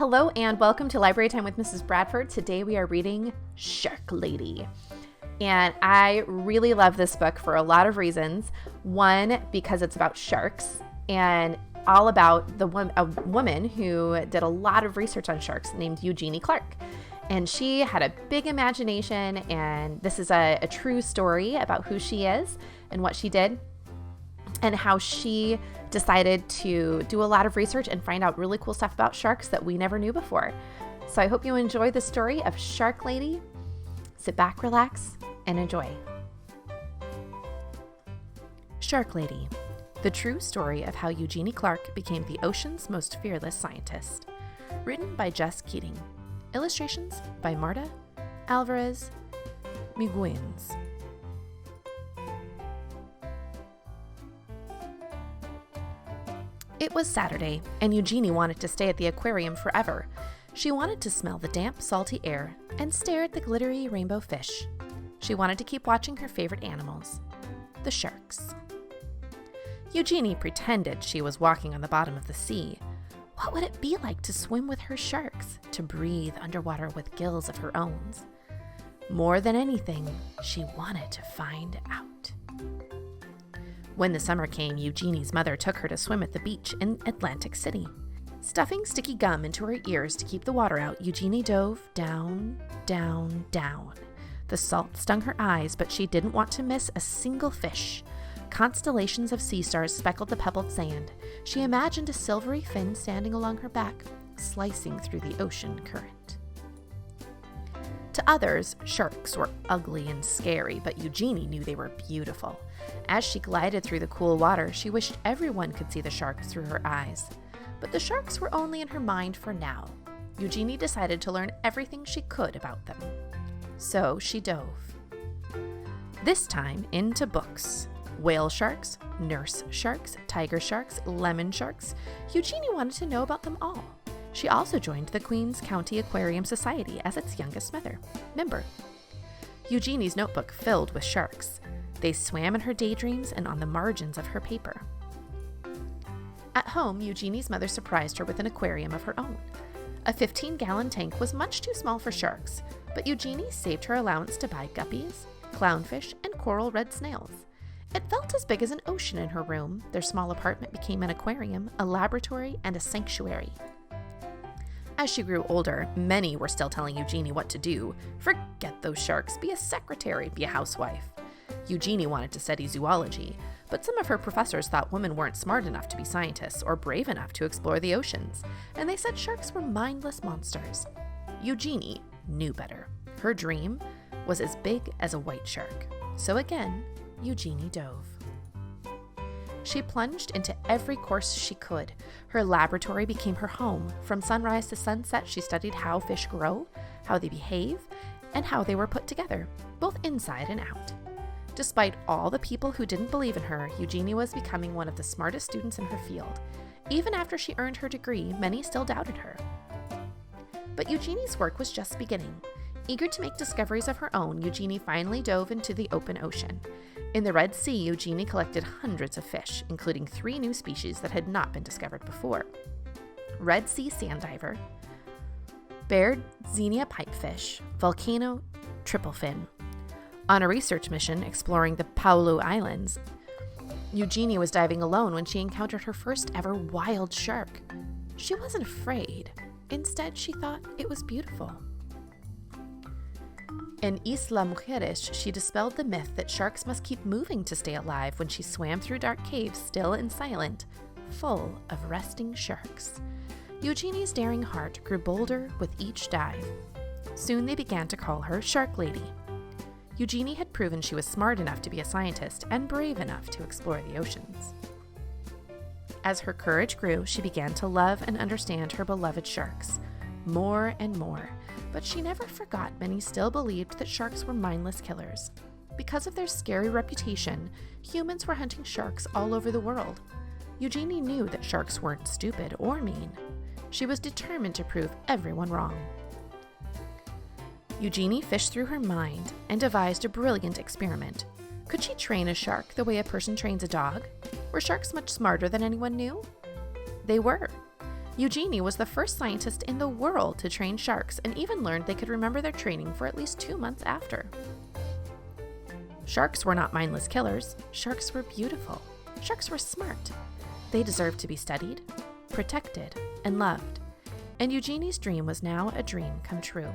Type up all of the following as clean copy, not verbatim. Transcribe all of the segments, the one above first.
Hello and welcome to Library Time with Mrs. Bradford. Today we are reading Shark Lady. And I really love this book for a lot of reasons. One, because it's about sharks and all about a woman who did a lot of research on sharks named Eugenie Clark. And she had a big imagination, and this is a true story about who she is and what she did and how she decided to do a lot of research and find out really cool stuff about sharks that we never knew before. So I hope you enjoy the story of Shark Lady. Sit back, relax, and enjoy. Shark Lady, the true story of how Eugenie Clark became the ocean's most fearless scientist. Written by Jess Keating. Illustrations by Marta Alvarez Miguens. It was Saturday, and Eugenie wanted to stay at the aquarium forever. She wanted to smell the damp, salty air and stare at the glittery rainbow fish. She wanted to keep watching her favorite animals, the sharks. Eugenie pretended she was walking on the bottom of the sea. What would it be like to swim with her sharks, to breathe underwater with gills of her own? More than anything, she wanted to find out. When the summer came, Eugenie's mother took her to swim at the beach in Atlantic City. Stuffing sticky gum into her ears to keep the water out, Eugenie dove down, down, down. The salt stung her eyes, but she didn't want to miss a single fish. Constellations of sea stars speckled the pebbled sand. She imagined a silvery fin standing along her back, slicing through the ocean current. To others, sharks were ugly and scary, but Eugenie knew they were beautiful. As she glided through the cool water, she wished everyone could see the sharks through her eyes. But the sharks were only in her mind for now. Eugenie decided to learn everything she could about them. So she dove. This time into books. Whale sharks, nurse sharks, tiger sharks, lemon sharks. Eugenie wanted to know about them all. She also joined the Queens County Aquarium Society as its youngest member. Eugenie's notebook filled with sharks. They swam in her daydreams and on the margins of her paper. At home, Eugenie's mother surprised her with an aquarium of her own. A 15-gallon tank was much too small for sharks, but Eugenie saved her allowance to buy guppies, clownfish, and coral red snails. It felt as big as an ocean in her room. Their small apartment became an aquarium, a laboratory, and a sanctuary. As she grew older, many were still telling Eugenie what to do. Forget those sharks, be a secretary, be a housewife. Eugenie wanted to study zoology, but some of her professors thought women weren't smart enough to be scientists or brave enough to explore the oceans, and they said sharks were mindless monsters. Eugenie knew better. Her dream was as big as a white shark. So again, Eugenie dove. She plunged into every course she could. Her laboratory became her home. From sunrise to sunset, she studied how fish grow, how they behave, and how they were put together, both inside and out. Despite all the people who didn't believe in her, Eugenie was becoming one of the smartest students in her field. Even after she earned her degree, many still doubted her. But Eugenie's work was just beginning. Eager to make discoveries of her own, Eugenie finally dove into the open ocean. In the Red Sea, Eugenie collected hundreds of fish, including 3 new species that had not been discovered before. Red Sea sand diver, Xenia pipefish, volcano tripplefin. On a research mission exploring the Palau Islands, Eugenie was diving alone when she encountered her first ever wild shark. She wasn't afraid. Instead, she thought it was beautiful. In Isla Mujeres, she dispelled the myth that sharks must keep moving to stay alive when she swam through dark caves, still and silent, full of resting sharks. Eugenie's daring heart grew bolder with each dive. Soon they began to call her Shark Lady. Eugenie had proven she was smart enough to be a scientist and brave enough to explore the oceans. As her courage grew, she began to love and understand her beloved sharks more and more. But she never forgot many still believed that sharks were mindless killers. Because of their scary reputation, humans were hunting sharks all over the world. Eugenie knew that sharks weren't stupid or mean. She was determined to prove everyone wrong. Eugenie fished through her mind and devised a brilliant experiment. Could she train a shark the way a person trains a dog? Were sharks much smarter than anyone knew? They were. Eugenie was the first scientist in the world to train sharks and even learned they could remember their training for at least 2 months after. Sharks were not mindless killers. Sharks were beautiful. Sharks were smart. They deserved to be studied, protected, and loved. And Eugenie's dream was now a dream come true.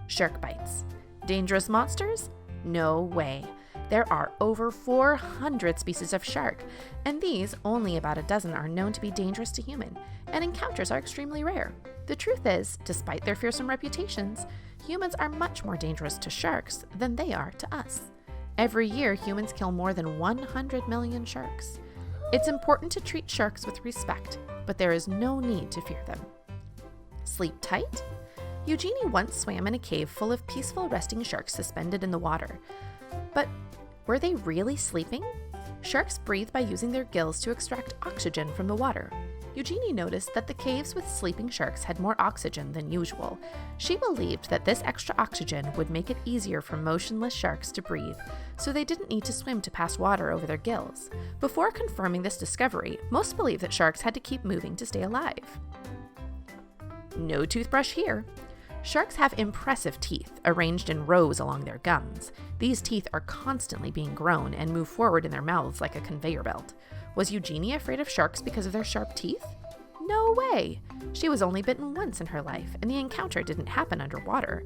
Shark bites. Dangerous monsters? No way. There are over 400 species of shark, and these, only about a dozen, are known to be dangerous to humans, and encounters are extremely rare. The truth is, despite their fearsome reputations, humans are much more dangerous to sharks than they are to us. Every year, humans kill more than 100 million sharks. It's important to treat sharks with respect, but there is no need to fear them. Sleep tight? Eugenie once swam in a cave full of peaceful resting sharks suspended in the water. But were they really sleeping? Sharks breathe by using their gills to extract oxygen from the water. Eugenie noticed that the caves with sleeping sharks had more oxygen than usual. She believed that this extra oxygen would make it easier for motionless sharks to breathe, so they didn't need to swim to pass water over their gills. Before confirming this discovery, most believed that sharks had to keep moving to stay alive. No toothbrush here. Sharks have impressive teeth, arranged in rows along their gums. These teeth are constantly being grown and move forward in their mouths like a conveyor belt. Was Eugenie afraid of sharks because of their sharp teeth? No way! She was only bitten once in her life, and the encounter didn't happen underwater.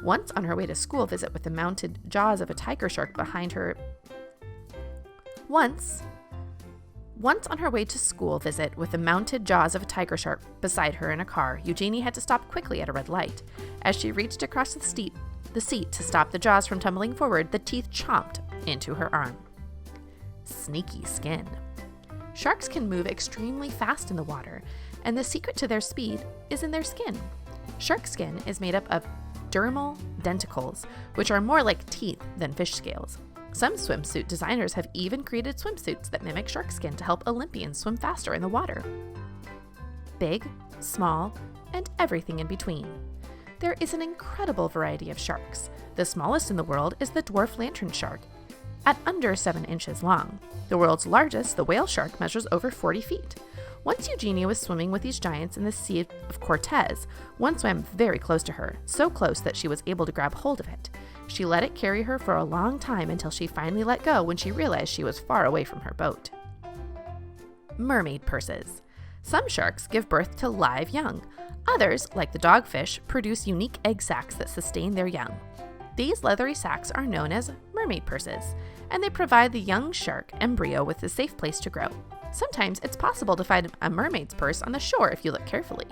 Once on her way to school visit with the mounted jaws of a tiger shark behind her... Once on her way to school visit with the mounted jaws of a tiger shark beside her in a car, Eugenie had to stop quickly at a red light. As she reached across the seat to stop the jaws from tumbling forward, the teeth chomped into her arm. Sneaky skin. Sharks can move extremely fast in the water, and the secret to their speed is in their skin. Shark skin is made up of dermal denticles, which are more like teeth than fish scales. Some swimsuit designers have even created swimsuits that mimic shark skin to help Olympians swim faster in the water. Big, small, and everything in between. There is an incredible variety of sharks. The smallest in the world is the dwarf lantern shark, at under 7 inches long. The world's largest, the whale shark, measures over 40 feet. Once Eugenie was swimming with these giants in the Sea of Cortez. One swam very close to her, so close that she was able to grab hold of it. She let it carry her for a long time until she finally let go when she realized she was far away from her boat. Mermaid purses. Some sharks give birth to live young. Others, like the dogfish, produce unique egg sacs that sustain their young. These leathery sacs are known as mermaid purses, and they provide the young shark embryo with a safe place to grow. Sometimes it's possible to find a mermaid's purse on the shore if you look carefully.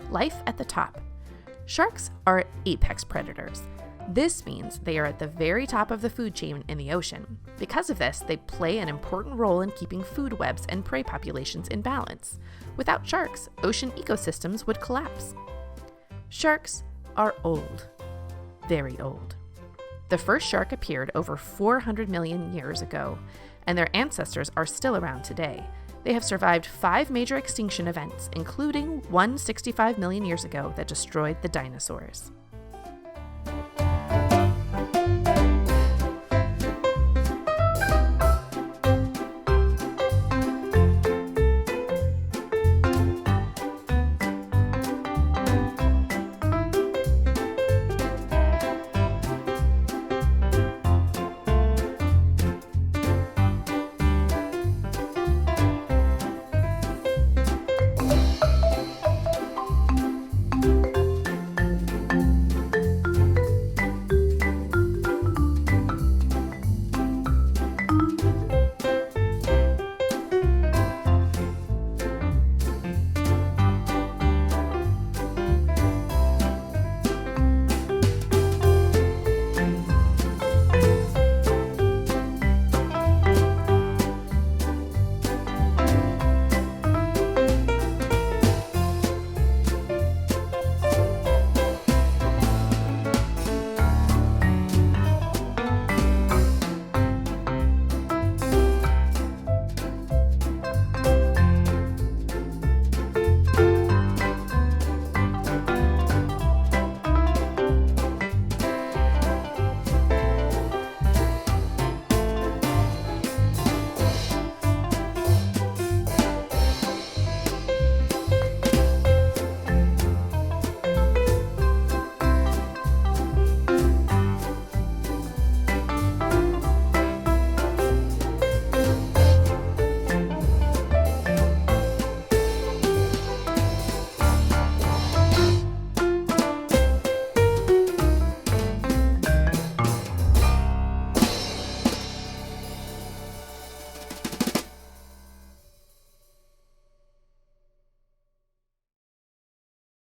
Life at the top. Sharks are apex predators. This means they are at the very top of the food chain in the ocean. Because of this, they play an important role in keeping food webs and prey populations in balance. Without sharks, ocean ecosystems would collapse. Sharks are old. Very old. The first shark appeared over 400 million years ago, and their ancestors are still around today. They have survived 5 major extinction events, including one 65 million years ago that destroyed the dinosaurs.